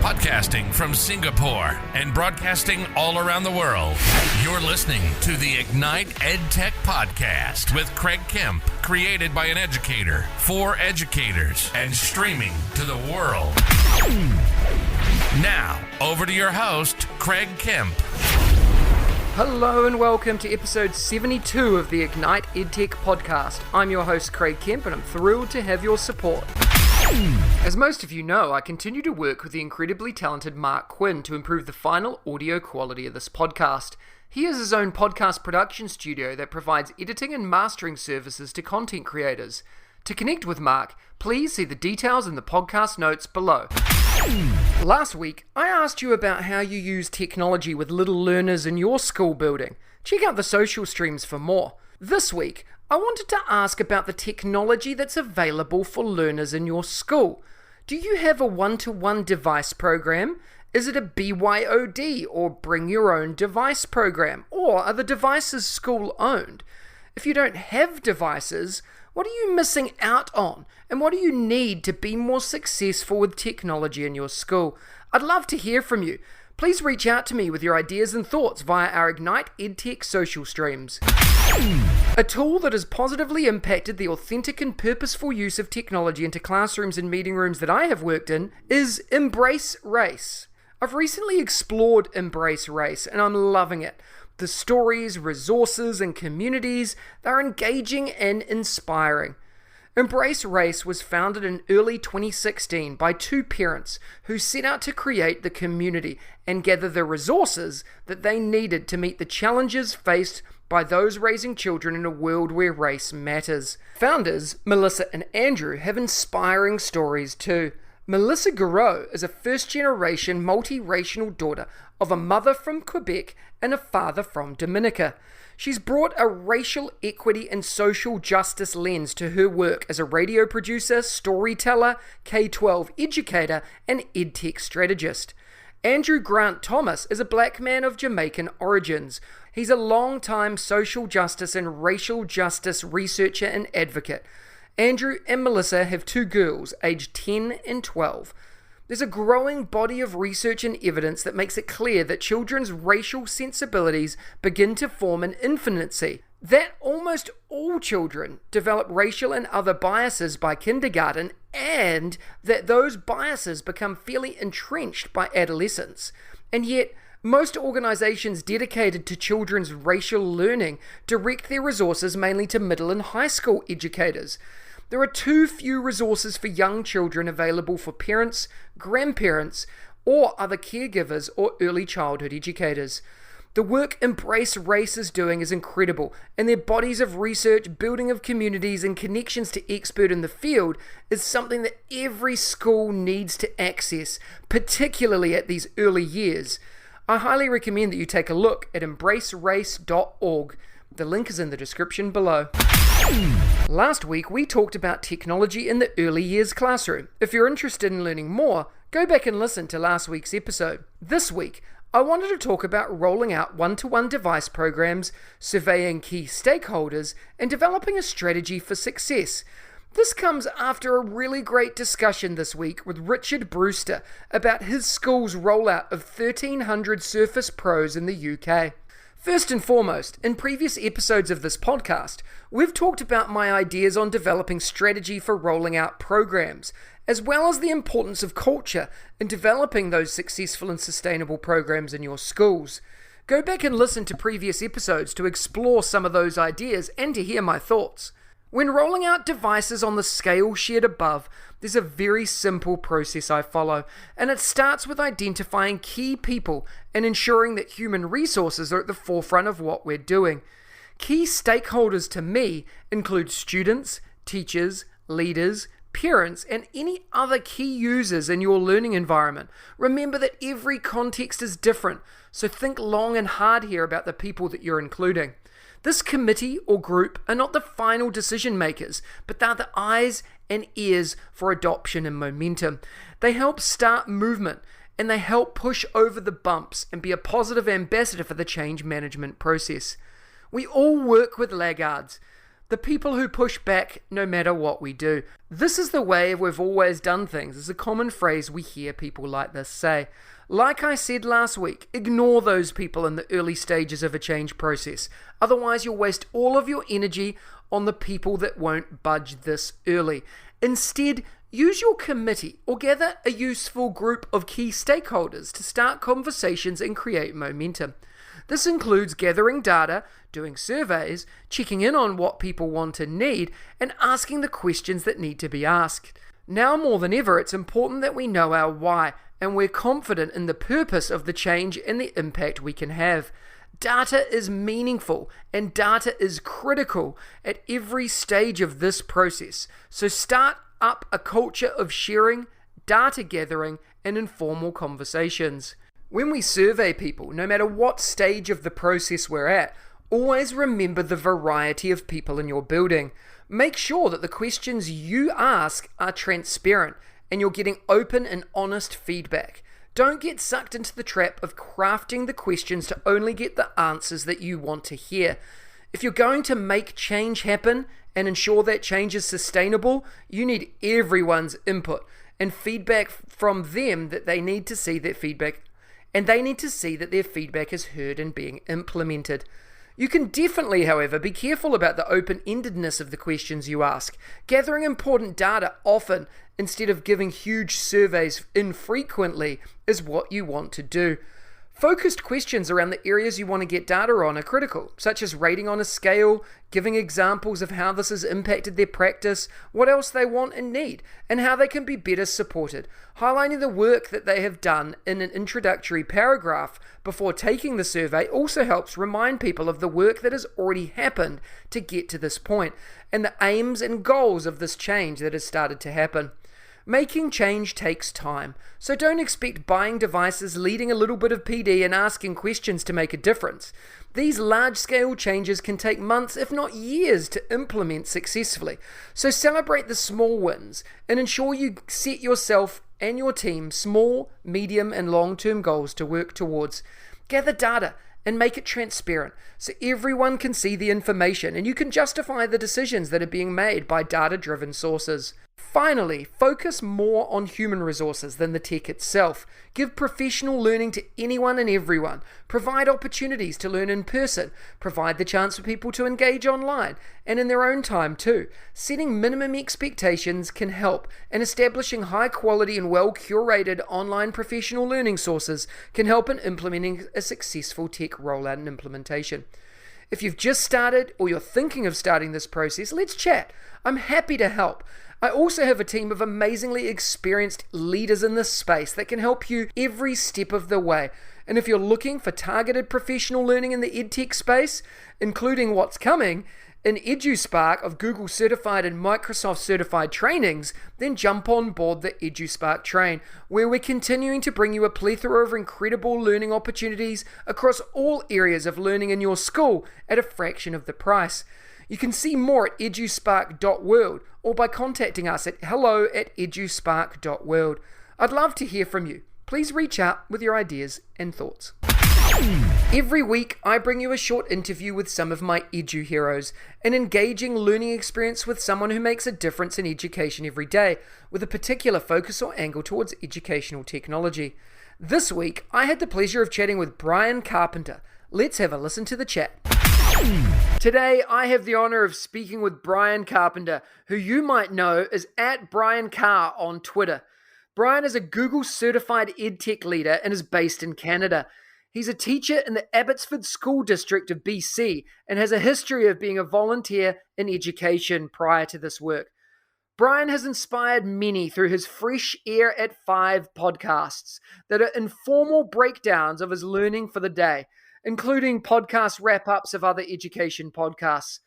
Podcasting from Singapore and broadcasting all around the world. You're listening to the Ignite EdTech Podcast with Craig Kemp, created by an educator for educators and streaming to the world. Now, over to your host, Craig Kemp. Hello and welcome to episode 72 of the Ignite EdTech Podcast. I'm your host, Craig Kemp, and I'm thrilled to have your support. As most of you know, I continue to work with the incredibly talented Mark Quinn to improve the final audio quality of this podcast. He has his own podcast production studio that provides editing and mastering services to content creators. To connect with Mark, please see the details in the podcast notes below. Last week, I asked you about how you use technology with little learners in your school building. Check out the social streams for more. This week, I wanted to ask about the technology that's available for learners in your school. Do you have a one-to-one device program? Is it a BYOD or bring your own device program? Or are the devices school-owned? If you don't have devices, what are you missing out on? And what do you need to be more successful with technology in your school? I'd love to hear from you. Please reach out to me with your ideas and thoughts via our Ignite EdTech social streams. A tool that has positively impacted the authentic and purposeful use of technology into classrooms and meeting rooms that I have worked in is Embrace Race. I've recently explored Embrace Race and I'm loving it. The stories, resources, and communities, they're engaging and inspiring. Embrace Race was founded in early 2016 by two parents who set out to create the community and gather the resources that they needed to meet the challenges faced by those raising children in a world where race matters. Founders, Melissa and Andrew, have inspiring stories too. Melissa Guerrero is a first-generation multiracial daughter of a mother from Quebec and a father from Dominica. She's brought a racial equity and social justice lens to her work as a radio producer, storyteller, K-12 educator, and EdTech strategist. Andrew Grant Thomas is a black man of Jamaican origins. He's a long-time social justice and racial justice researcher and advocate. Andrew and Melissa have two girls, aged 10 and 12. There's a growing body of research and evidence that makes it clear that children's racial sensibilities begin to form in infancy, that almost all children develop racial and other biases by kindergarten, and that those biases become fairly entrenched by adolescence. And yet, most organizations dedicated to children's racial learning direct their resources mainly to middle and high school educators. There are too few resources for young children available for parents, grandparents, or other caregivers or early childhood educators. The work Embrace Race is doing is incredible, and their bodies of research, building of communities, and connections to expert in the field is something that every school needs to access, particularly at these early years. I highly recommend that you take a look at embracerace.org. The link is in the description below. Last week, we talked about technology in the early years classroom. If you're interested in learning more, go back and listen to last week's episode. This week, I wanted to talk about rolling out one-to-one device programs, surveying key stakeholders, and developing a strategy for success. This comes after a really great discussion this week with Richard Brewster about his school's rollout of 1,300 Surface Pros in the UK. First and foremost, in previous episodes of this podcast, we've talked about my ideas on developing strategy for rolling out programs, as well as the importance of culture in developing those successful and sustainable programs in your schools. Go back and listen to previous episodes to explore some of those ideas and to hear my thoughts. When rolling out devices on the scale shared above, there's a very simple process I follow, and it starts with identifying key people and ensuring that human resources are at the forefront of what we're doing. Key stakeholders to me include students, teachers, leaders, parents, and any other key users in your learning environment. Remember that every context is different, so think long and hard here about the people that you're including. This committee or group are not the final decision makers, but they're the eyes and ears for adoption and momentum. They help start movement, and they help push over the bumps and be a positive ambassador for the change management process. We all work with laggards. The people who push back no matter what we do. This is the way we've always done things, is a common phrase we hear people like this say. Like I said last week, ignore those people in the early stages of a change process. Otherwise, you'll waste all of your energy on the people that won't budge this early. Instead, use your committee or gather a useful group of key stakeholders to start conversations and create momentum. This includes gathering data, doing surveys, checking in on what people want and need, and asking the questions that need to be asked. Now more than ever, it's important that we know our why, and we're confident in the purpose of the change and the impact we can have. Data is meaningful, and data is critical at every stage of this process. So start up a culture of sharing, data gathering, and informal conversations. When we survey people, no matter what stage of the process we're at, always remember the variety of people in your building. Make sure that the questions you ask are transparent and you're getting open and honest feedback. Don't get sucked into the trap of crafting the questions to only get the answers that you want to hear. If you're going to make change happen and ensure that change is sustainable, you need everyone's input and feedback from them that they need to see their feedback. And they need to see that their feedback is heard and being implemented. You can definitely, however, be careful about the open-endedness of the questions you ask. Gathering important data often, instead of giving huge surveys infrequently, is what you want to do. Focused questions around the areas you want to get data on are critical, such as rating on a scale, giving examples of how this has impacted their practice, what else they want and need, and how they can be better supported. Highlighting the work that they have done in an introductory paragraph before taking the survey also helps remind people of the work that has already happened to get to this point, and the aims and goals of this change that has started to happen. Making change takes time, so don't expect buying devices, leading a little bit of PD and asking questions to make a difference. These large-scale changes can take months, if not years, to implement successfully. So celebrate the small wins and ensure you set yourself and your team small, medium, and long-term goals to work towards. Gather data and make it transparent so everyone can see the information and you can justify the decisions that are being made by data-driven sources. Finally, focus more on human resources than the tech itself. Give professional learning to anyone and everyone. Provide opportunities to learn in person. Provide the chance for people to engage online and in their own time too. Setting minimum expectations can help, and establishing high quality and well curated online professional learning sources can help in implementing a successful tech rollout and implementation. If you've just started or you're thinking of starting this process, let's chat. I'm happy to help. I also have a team of amazingly experienced leaders in this space that can help you every step of the way. And if you're looking for targeted professional learning in the EdTech space, including what's coming in EduSpark of Google certified and Microsoft certified trainings, then jump on board the EduSpark train, where we're continuing to bring you a plethora of incredible learning opportunities across all areas of learning in your school at a fraction of the price. You can see more at EduSpark.World or by contacting us at hello@EduSpark.World. I'd love to hear from you. Please reach out with your ideas and thoughts. Every week, I bring you a short interview with some of my edu heroes, an engaging learning experience with someone who makes a difference in education every day, with a particular focus or angle towards educational technology. This week, I had the pleasure of chatting with Bryon Carpenter. Let's have a listen to the chat. Today, I have the honor of speaking with Bryon Carpenter, who you might know as @BryonCar on Twitter. Bryon is a Google certified EdTech leader and is based in Canada. He's a teacher in the Abbotsford School District of BC and has a history of being a volunteer in education prior to this work. Bryon has inspired many through his Fresh Air at 5 podcasts that are informal breakdowns of his learning for the day, including podcast wrap-ups of other education podcasts.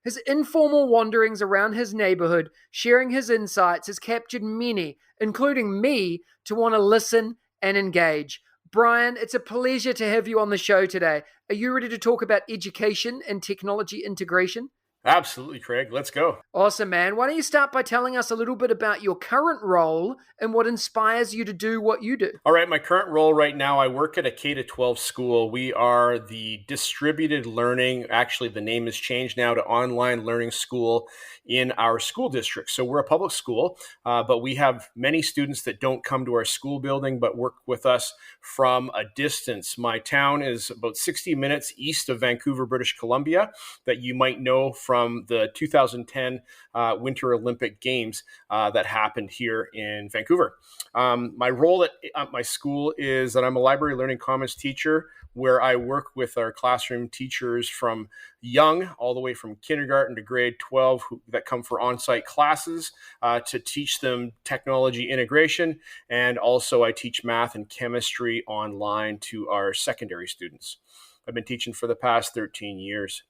His informal wanderings around his neighborhood, sharing his insights, has captured many, including me, to want to listen and engage. Bryon, it's a pleasure to have you on the show today. Are you ready to talk about education and technology integration? Absolutely, Craig. Let's go. Awesome, man. Why don't you start by telling us a little bit about your current role and what inspires you to do what you do? All right, my current role right now, I work at a K-12 school. We are the distributed learning, actually the name has changed now to online learning school in our school district. So we're a public school, but we have many students that don't come to our school building, but work with us from a distance. My town is about 60 minutes east of Vancouver, British Columbia, that you might know from the 2010 Winter Olympic Games that happened here in Vancouver. My role at my school is that I'm a library learning commons teacher, where I work with our classroom teachers from young, all the way from kindergarten to grade 12, that come for on-site classes to teach them technology integration. And also I teach math and chemistry online to our secondary students. I've been teaching for the past 13 years.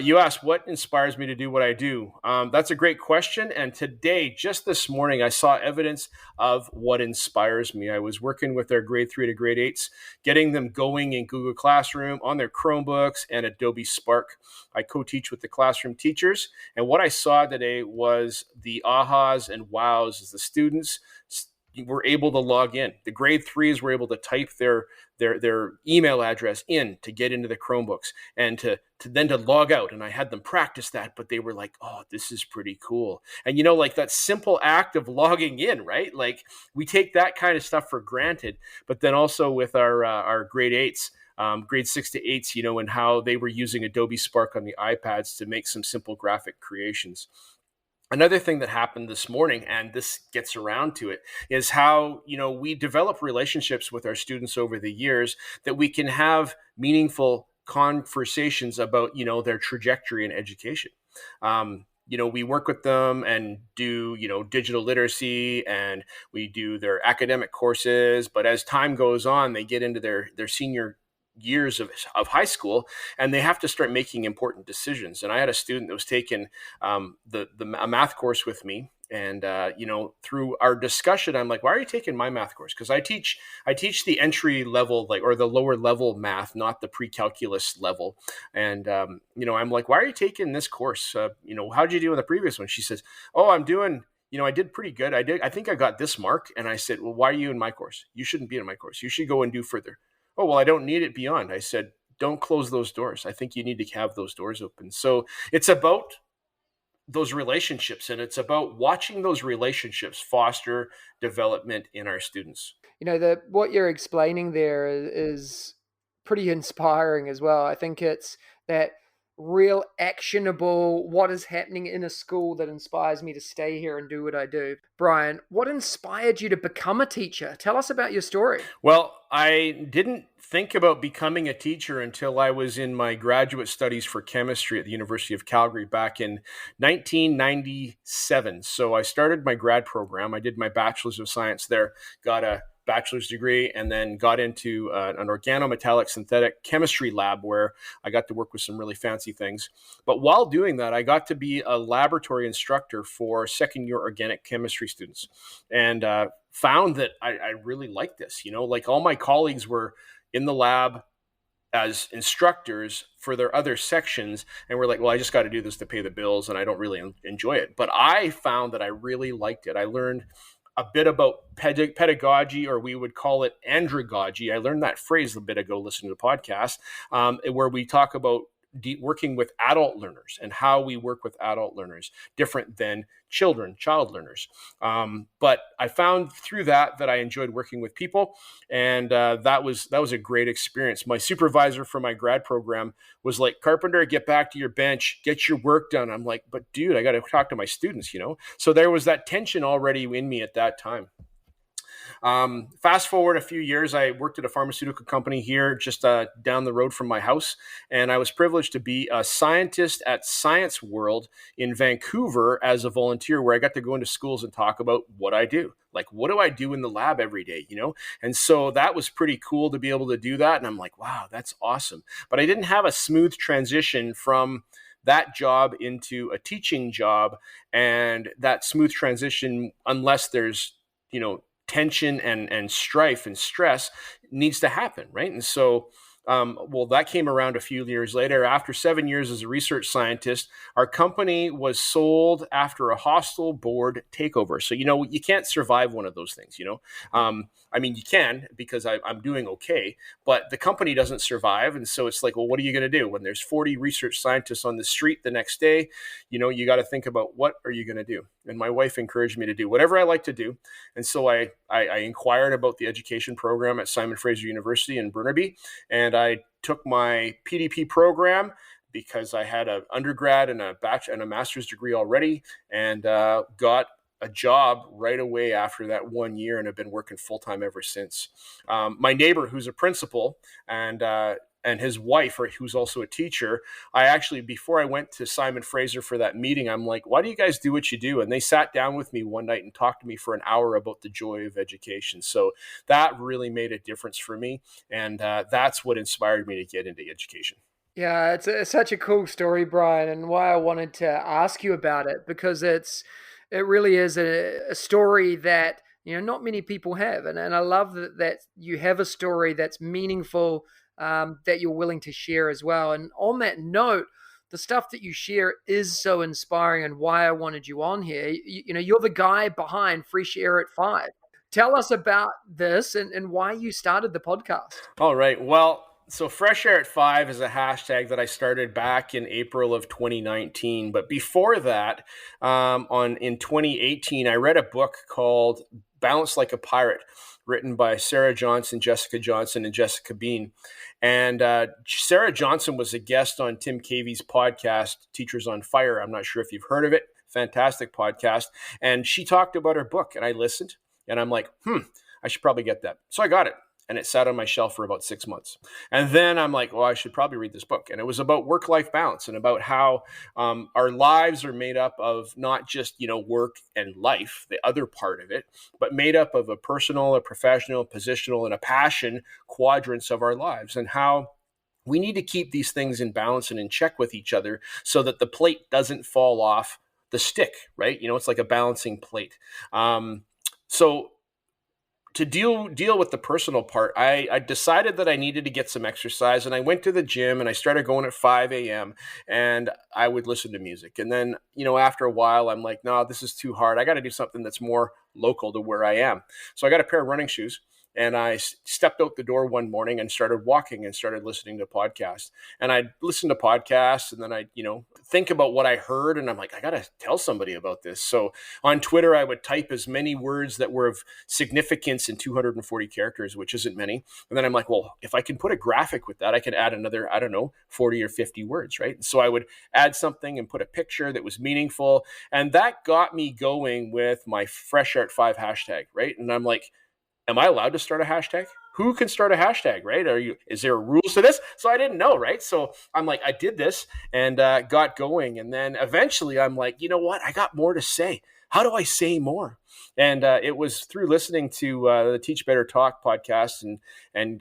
You asked what inspires me to do what I do. That's a great question. And today, just this morning, I saw evidence of what inspires me. I was working with their grade 3 to grade 8s, getting them going in Google Classroom on their Chromebooks and Adobe Spark. I co-teach with the classroom teachers. And what I saw today was the ahas and wows as the students were able to log in. The grade 3s were able to type their email address in to get into the Chromebooks and to then to log out. And I had them practice that, but they were like, oh, this is pretty cool. And like that simple act of logging in, right? Like we take that kind of stuff for granted, but then also with our grade 8s, grade 6 to 8s, and how they were using Adobe Spark on the iPads to make some simple graphic creations. Another thing that happened this morning, and this gets around to it, is how, we develop relationships with our students over the years that we can have meaningful conversations about, their trajectory in education. We work with them and do, digital literacy, and we do their academic courses. But as time goes on, they get into their senior years of high school, and they have to start making important decisions. And I had a student that was taking a math course with me, and through our discussion, I'm like, why are you taking my math course? Because I teach the entry level, or the lower level math, not the pre-calculus level. And I'm like, why are you taking this course? How'd you do in the previous one? She says, oh, I'm doing, I did pretty good. I think I got this mark. And I said, well, why are you in my course? You shouldn't be in my course. You should go and do further. Oh, well, I don't need it beyond. I said, don't close those doors. I think you need to have those doors open. So it's about those relationships, and it's about watching those relationships foster development in our students. What you're explaining there is pretty inspiring as well. I think it's that real actionable what is happening in a school that inspires me to stay here and do what I do. Bryon, what inspired you to become a teacher? Tell us about your story. Well, I didn't think about becoming a teacher until I was in my graduate studies for chemistry at the University of Calgary back in 1997. So I started my grad program. I did my bachelor's of science there, got a bachelor's degree, and then got into an organometallic synthetic chemistry lab where I got to work with some really fancy things. But while doing that, I got to be a laboratory instructor for second year organic chemistry students, and found that I really liked this. Like all my colleagues were in the lab as instructors for their other sections, and we're like, well, I just got to do this to pay the bills, and I don't really enjoy it. But I found that I really liked it. I learned a bit about pedagogy, or we would call it andragogy. I learned that phrase a bit ago listening to the podcast, where we talk about working with adult learners and how we work with adult learners different than child learners. But I found through that I enjoyed working with people, and that was a great experience. My supervisor for my grad program was like, Carpenter, get back to your bench, get your work done. I'm like, but dude, I got to talk to my students, So there was that tension already in me at that time. Fast forward a few years, I worked at a pharmaceutical company here just down the road from my house, and I was privileged to be a scientist at Science.World in Vancouver as a volunteer, where I got to go into schools and talk about what I do. Like, what do I do in the lab every day, And so that was pretty cool to be able to do that, and I'm like, wow, that's awesome. But I didn't have a smooth transition from that job into a teaching job, and that smooth transition, unless there's, tension and strife and stress, needs to happen, right? And so Well, that came around a few years later. After 7 years as a research scientist, our company was sold after a hostile board takeover. So, you can't survive one of those things, I mean, you can, because I'm doing okay, but the company doesn't survive. And so it's like, well, what are you going to do when there's 40 research scientists on the street the next day? You got to think about, what are you going to do? And my wife encouraged me to do whatever I like to do. And so I inquired about the education program at Simon Fraser University in Burnaby, and I took my PDP program because I had an undergrad and a bachelor and a master's degree already, and got a job right away after that 1 year, and have been working full-time ever since. My neighbor, who's a principal, and his wife, who's also a teacher, I actually, before I went to Simon Fraser for that meeting, I'm like, why do you guys do what you do? And they sat down with me one night and talked to me for an hour about the joy of education. So that really made a difference for me. And that's what inspired me to get into education. Yeah, it's such a cool story, Bryon, and why I wanted to ask you about it, because it really is a story that not many people have, and I love that you have a story that's meaningful, that you're willing to share as well. And on that note, the stuff that you share is so inspiring, and why I wanted you on here. You're the guy behind Fresh Air at 5. Tell us about this and why you started the podcast. All right. Well, so Fresh Air at 5 is a hashtag that I started back in April of 2019. But before that, in 2018, I read a book called Balance Like a Pirate, written by Sarah Johnson, Jessica Johnson, and Jessica Bean. And Sarah Johnson was a guest on Tim Cavey's podcast, Teachers on Fire. I'm not sure if you've heard of it. Fantastic podcast. And she talked about her book, and I listened, and I'm like, I should probably get that. So I got it. And it sat on my shelf for about 6 months. And then I'm like, well, I should probably read this book. And it was about work-life balance, and about how our lives are made up of not just, work and life, the other part of it, but made up of a personal, a professional, positional, and a passion quadrants of our lives, and how we need to keep these things in balance and in check with each other so that the plate doesn't fall off the stick, right? It's like a balancing plate. So to deal with the personal part, I decided that I needed to get some exercise, and I went to the gym, and I started going at 5 a.m. and I would listen to music. And then, after a while, I'm like, no, this is too hard. I got to do something that's more local to where I am. So I got a pair of running shoes, and I stepped out the door one morning and started walking and started listening to podcasts. And I'd listen to podcasts, and then I'd, think about what I heard, and I'm like, I got to tell somebody about this. So on Twitter, I would type as many words that were of significance in 240 characters, which isn't many. And then I'm like, well, if I can put a graphic with that, I can add another, 40 or 50 words, right? And so I would add something and put a picture that was meaningful. And that got me going with my Fresh Air at 5 hashtag, right? And I'm like, am I allowed to start a hashtag? Who can start a hashtag, right? Is there rules to this? So I didn't know, right? So I'm like, I did this and got going. And then eventually I'm like, you know what? I got more to say. How do I say more? And it was through listening to the Teach Better Talk podcast, and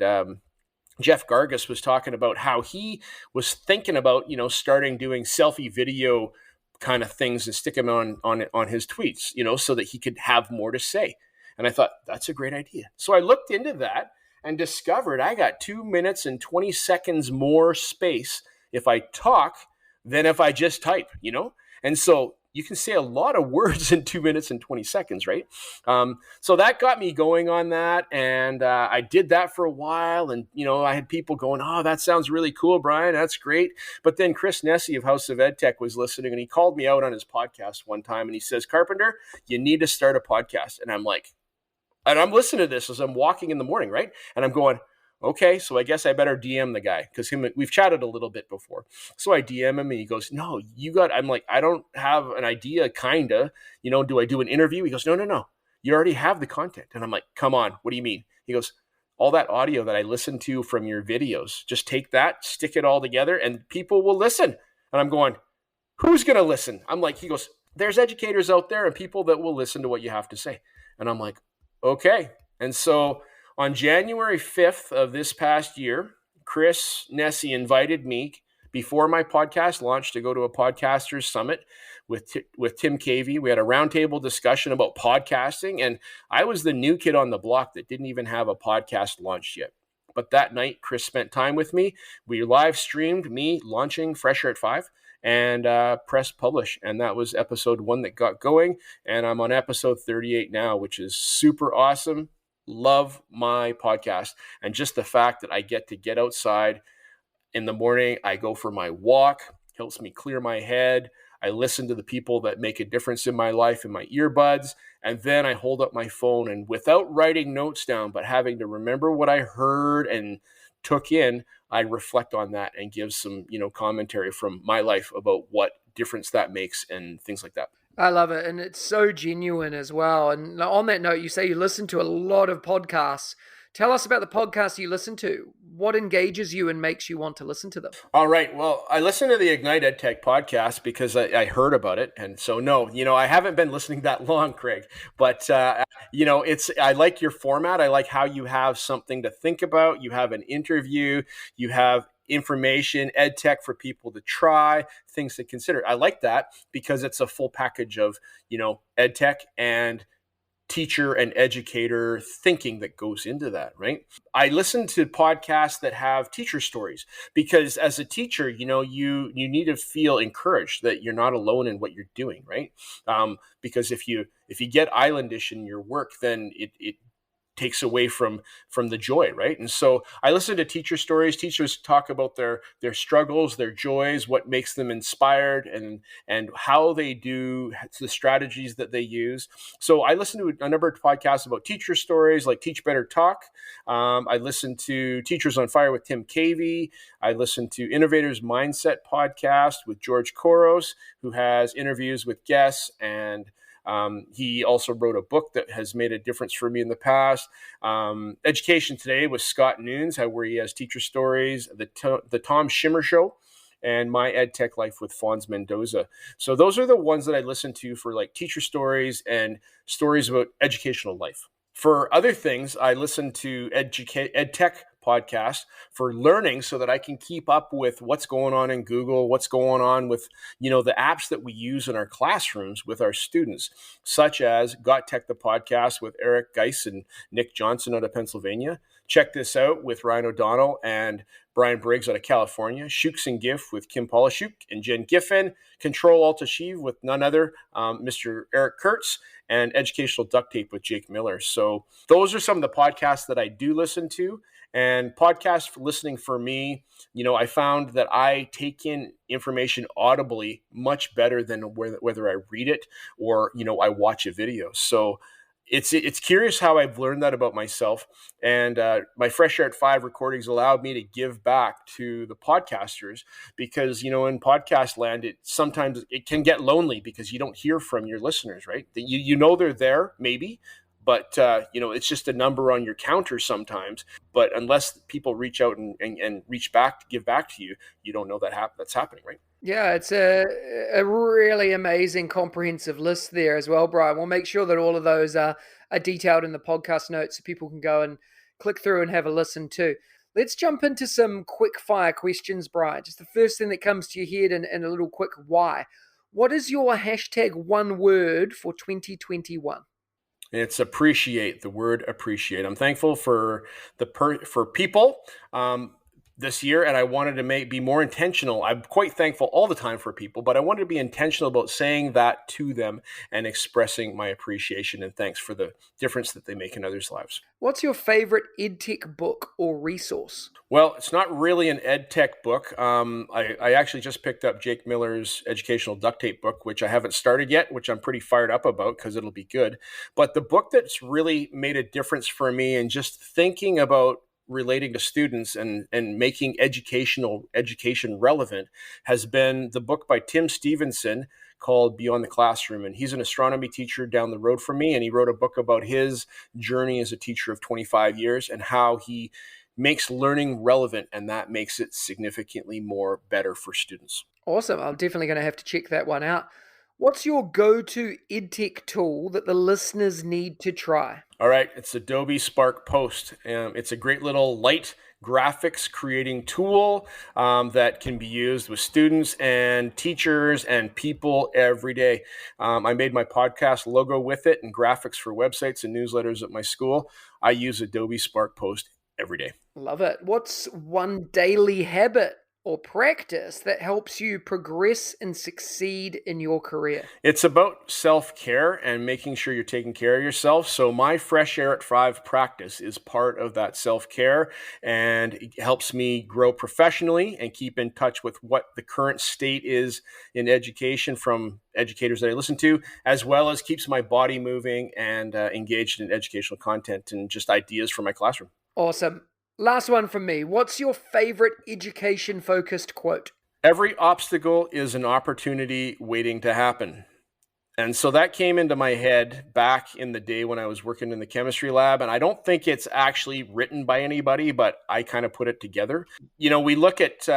Jeff Gargas was talking about how he was thinking about, starting doing selfie video kind of things and sticking them on his tweets, so that he could have more to say. And I thought, that's a great idea. So I looked into that and discovered I got 2 minutes and 20 seconds more space if I talk than if I just type, And so you can say a lot of words in 2 minutes and 20 seconds, right? So that got me going on that. And I did that for a while. And, I had people going, oh, that sounds really cool, Bryon. That's great. But then Chris Nesi of House of EdTech was listening, and he called me out on his podcast one time. And he says, Carpenter, you need to start a podcast. And I'm like, and I'm listening to this as I'm walking in the morning, right? And I'm going, okay, so I guess I better DM the guy, because we've chatted a little bit before. So I DM him, and he goes, no, I'm like, I don't have an idea, kinda. Do I do an interview? He goes, no. You already have the content. And I'm like, come on, what do you mean? He goes, all that audio that I listened to from your videos, just take that, stick it all together, and people will listen. And I'm going, who's going to listen? I'm like, he goes, there's educators out there and people that will listen to what you have to say. And I'm like, okay. And so on January 5th of this past year, Chris Nesi invited me before my podcast launched to go to a podcasters summit with Tim Cavey. We had a roundtable discussion about podcasting, and I was the new kid on the block that didn't even have a podcast launched yet. But that night, Chris spent time with me. We live streamed me launching Fresh Air at 5 and press publish. And that was episode 1 that got going. And I'm on episode 38 now, which is super awesome. Love my podcast. And just the fact that I get outside in the morning, I go for my walk, helps me clear my head. I listen to the people that make a difference in my life in my earbuds. And then I hold up my phone, and without writing notes down, but having to remember what I heard and took in, I reflect on that and give some, commentary from my life about what difference that makes and things like that. I love it. And it's so genuine as well. And on that note, you say you listen to a lot of podcasts. Tell us about the podcasts you listen to. What engages you and makes you want to listen to them? All right. Well, I listen to the Ignite EdTech podcast because I heard about it. And so, no, I haven't been listening that long, Craig. But, I like your format. I like how you have something to think about. You have an interview. You have information, EdTech for people to try, things to consider. I like that because it's a full package of, EdTech and teacher and educator thinking that goes into that, right? I listen to podcasts that have teacher stories because as a teacher, you need to feel encouraged that you're not alone in what you're doing, right? Because if you get islandish in your work, then it takes away from the joy, right? And so I listen to teacher stories. Teachers talk about their struggles, their joys, what makes them inspired, and how they do the strategies that they use. So I listen to a number of podcasts about teacher stories, like Teach Better Talk. I listen to Teachers on Fire with Tim Cavey. I listen to Innovators Mindset podcast with George Koros, who has interviews with guests, and he also wrote a book that has made a difference for me in the past. Education Today with Scott Nunes, where he has teacher stories, the Tom Schimmer Show, and My EdTech Life with Fonz Mendoza. So those are the ones that I listen to for like teacher stories and stories about educational life. For other things, I listen to EdTech podcast for learning so that I can keep up with what's going on in Google, what's going on with, the apps that we use in our classrooms with our students, such as Got Tech, the podcast with Eric Geis and Nick Johnson out of Pennsylvania. Check this out with Ryan O'Donnell and Brian Briggs out of California. Shooks and GIF with Kim Polishuk and Jen Giffen. Control Alt Achieve with none other, Mr. Eric Kurtz, and Educational Duct Tape with Jake Miller. So those are some of the podcasts that I do listen to. And podcast listening for me, I found that I take in information audibly much better than whether I read it or, I watch a video. So it's curious how I've learned that about myself. And my Fresh Air at 5 recordings allowed me to give back to the podcasters because, in podcast land, sometimes it can get lonely because you don't hear from your listeners, right? They're there, maybe. But, it's just a number on your counter sometimes. But unless people reach out and reach back to give back to you, you don't know that's happening, right? Yeah, it's a really amazing comprehensive list there as well, Bryon. We'll make sure that all of those are detailed in the podcast notes so people can go and click through and have a listen too. Let's jump into some quick fire questions, Bryon. Just the first thing that comes to your head and a little quick why. What is your hashtag one word for 2021? It's appreciate, the word appreciate. I'm thankful for for people this year, and I wanted to be more intentional. I'm quite thankful all the time for people, but I wanted to be intentional about saying that to them and expressing my appreciation and thanks for the difference that they make in others' lives. What's your favorite EdTech book or resource? Well, it's not really an EdTech book. I actually just picked up Jake Miller's Educational Duct Tape book, which I haven't started yet, which I'm pretty fired up about because it'll be good. But the book that's really made a difference for me and just thinking about relating to students and making education relevant has been the book by Tim Stevenson called Beyond the Classroom. And he's an astronomy teacher down the road from me. And he wrote a book about his journey as a teacher of 25 years and how he makes learning relevant. And that makes it significantly more better for students. Awesome. I'm definitely going to have to check that one out. What's your go-to EdTech tool that the listeners need to try? All right, it's Adobe Spark Post. It's a great little light graphics creating tool that can be used with students and teachers and people every day. I made my podcast logo with it and graphics for websites and newsletters at my school. I use Adobe Spark Post every day. Love it. What's one daily habit or practice that helps you progress and succeed in your career? It's about self-care and making sure you're taking care of yourself. So my Fresh Air at 5 practice is part of that self-care, and it helps me grow professionally and keep in touch with what the current state is in education from educators that I listen to, as well as keeps my body moving and engaged in educational content and just ideas for my classroom. Awesome. Last one from me. What's your favorite education-focused quote? Every obstacle is an opportunity waiting to happen. And so that came into my head back in the day when I was working in the chemistry lab. And I don't think it's actually written by anybody, but I kind of put it together. You know, we look at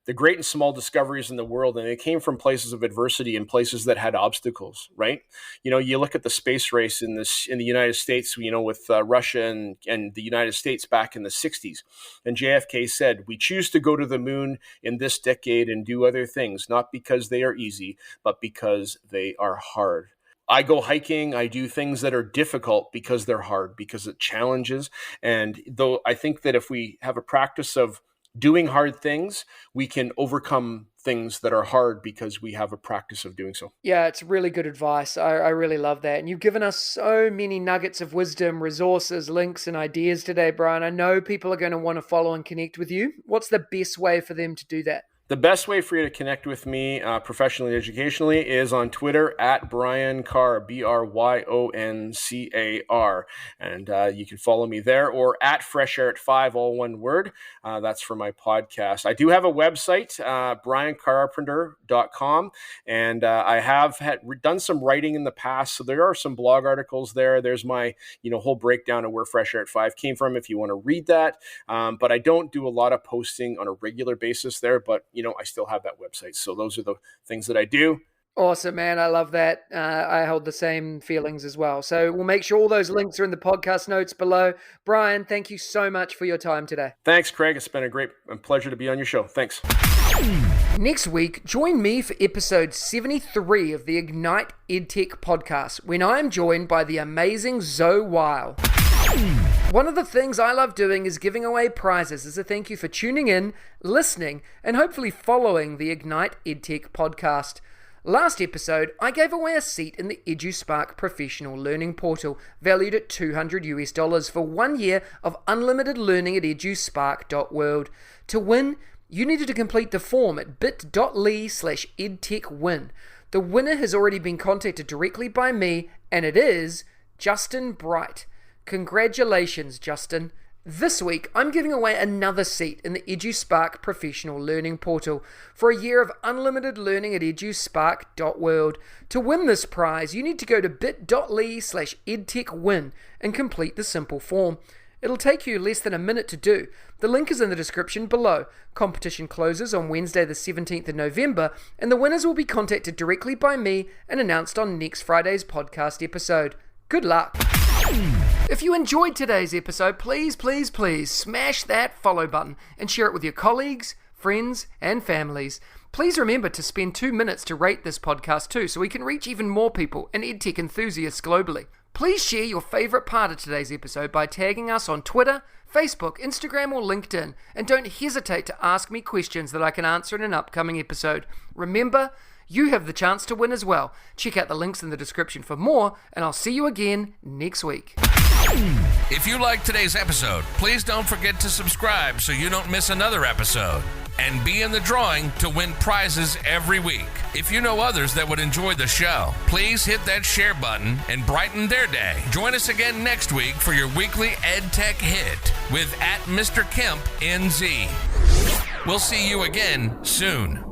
the great and small discoveries in the world, and it came from places of adversity and places that had obstacles, right? You know, you look at the space race in the United States, you know, with Russia and the United States back in the 60s. And JFK said, "We choose to go to the moon in this decade and do other things, not because they are easy, but because they are hard." I go hiking, I do things that are difficult because they're hard, because it challenges. And though I think that if we have a practice of doing hard things, we can overcome things that are hard because we have a practice of doing so. Yeah, it's really good advice. I really love that. And you've given us so many nuggets of wisdom, resources, links, and ideas today, Bryon. I know people are going to want to follow and connect with you. What's the best way for them to do that? The best way for you to connect with me professionally, educationally, is on Twitter at Bryon Carr, BRYONCAR. And you can follow me there, or at Fresh Air at 5, all one word. That's for my podcast. I do have a website, BryonCarpenter.com, and I have done some writing in the past. So there are some blog articles there. There's my whole breakdown of where Fresh Air at 5 came from if you want to read that. But I don't do a lot of posting on a regular basis there, but I still have that website. So those are the things that I do. Awesome, man. I love that. I hold the same feelings as well. So we'll make sure all those links are in the podcast notes below. Bryon, thank you so much for your time today. Thanks, Craig. It's been a great pleasure to be on your show. Thanks. Next week, join me for episode 73 of the Ignite EdTech Podcast, when I'm joined by the amazing Zoe Weil. One of the things I love doing is giving away prizes as a thank you for tuning in, listening, and hopefully following the Ignite EdTech podcast. Last episode, I gave away a seat in the EduSpark Professional Learning Portal, valued at $200 for 1 year of unlimited learning at EduSpark.World. To win, you needed to complete the form at bit.ly/edtechwin. The winner has already been contacted directly by me, and it is Justin Bright. Congratulations, Justin. This week, I'm giving away another seat in the EduSpark Professional Learning Portal for a year of unlimited learning at EduSpark.World. To win this prize, you need to go to bit.ly/edtechwin and complete the simple form. It'll take you less than a minute to do. The link is in the description below. Competition closes on Wednesday the 17th of November, and the winners will be contacted directly by me and announced on next Friday's podcast episode. Good luck. If you enjoyed today's episode, please smash that follow button and share it with your colleagues, friends, and families. Please remember to spend 2 minutes to rate this podcast too, so we can reach even more people and EdTech enthusiasts globally. Please share your favorite part of today's episode by tagging us on Twitter, Facebook, Instagram, or LinkedIn, and don't hesitate to ask me questions that I can answer in an upcoming episode. Remember, you have the chance to win as well. Check out the links in the description for more, and I'll see you again next week. If you liked today's episode, please don't forget to subscribe so you don't miss another episode. And be in the drawing to win prizes every week. If you know others that would enjoy the show, please hit that share button and brighten their day. Join us again next week for your weekly EdTech hit with @Mr. Kemp NZ. We'll see you again soon.